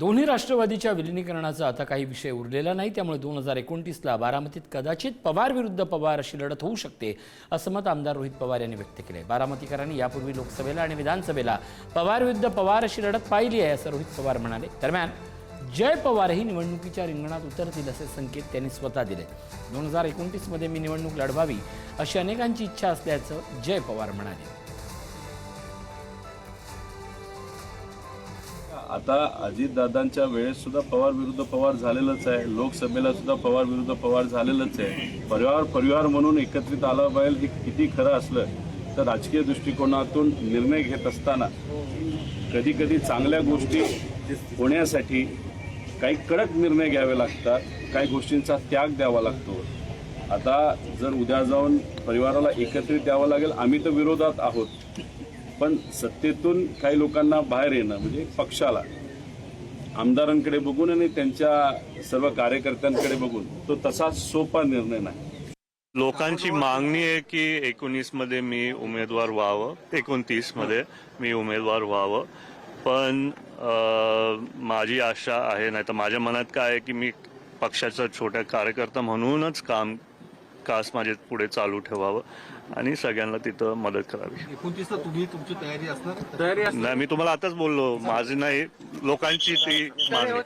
दोन्ही राष्ट्रवादीच्या विलिनीकरणाचा आता काही विषय उरलेला नाही, त्यामुळे 2029ला बारामतीत कदाचित पवार विरुद्ध पवार अशी लढत होऊ शकते असं मत आमदार रोहित पवार यांनी व्यक्त केले। बारामतीकरांनी यापूर्वी लोकसभेला आणि विधानसभेला पवार विरुद्ध पवार अशी लढत पाहिली आहे असं रोहित पवार म्हणाले। दरम्यान जय पवारही निवडणुकीच्या रिंगणात उतरतील असे संकेत त्यांनी स्वतः दिले। 2029 मध्ये मी निवडणूक लढवावी अशी अनेकांची इच्छा असल्याचं जय पवार म्हणाले। आता अजितदादांच्या वेळेस सुद्धा पवार विरुद्ध पवार झालेलंच आहे, लोकसभेला सुद्धा पवार विरुद्ध पवार झालेलंच आहे। परिवार म्हणून एकत्रित आला पाहिजे हे किती खरं असलं तर राजकीय दृष्टिकोनातून निर्णय घेत असताना कधी कधी चांगल्या गोष्टी होण्यासाठी काही कडक निर्णय घ्यावे लागतात, काही गोष्टींचा त्याग द्यावा लागतो। आता जर उद्या जाऊन परिवाराला एकत्रित द्यावं लागेल, आम्ही तर विरोधात आहोत, पण सत्तेतून काही लोकांना बाहेर येणं म्हणजे पक्षाला आमदारांकडे बघून आणि त्यांच्या सर्व कार्यकर्त्यांकडे बघून तो तसा सोपा निर्णय नाही। लोकांची मागणी आहे की 19 मध्ये मी उमेदवार व्हावं, 29 मध्ये मी उमेदवार व्हावं, पण माझी आशा आहे, नाही तर माझ्या मनात काय आहे की मी पक्षाचा छोटा कार्यकर्ता म्हणूनच कास माझे पुढे चालू ठेवावं आणि सगळ्यांना तिथं मदत करावी। 29ला तुम्ही तुमची तयारी असणार? नाही, मी तुम्हाला आताच बोललो, माझी नाही, लोकांची ती मागणी।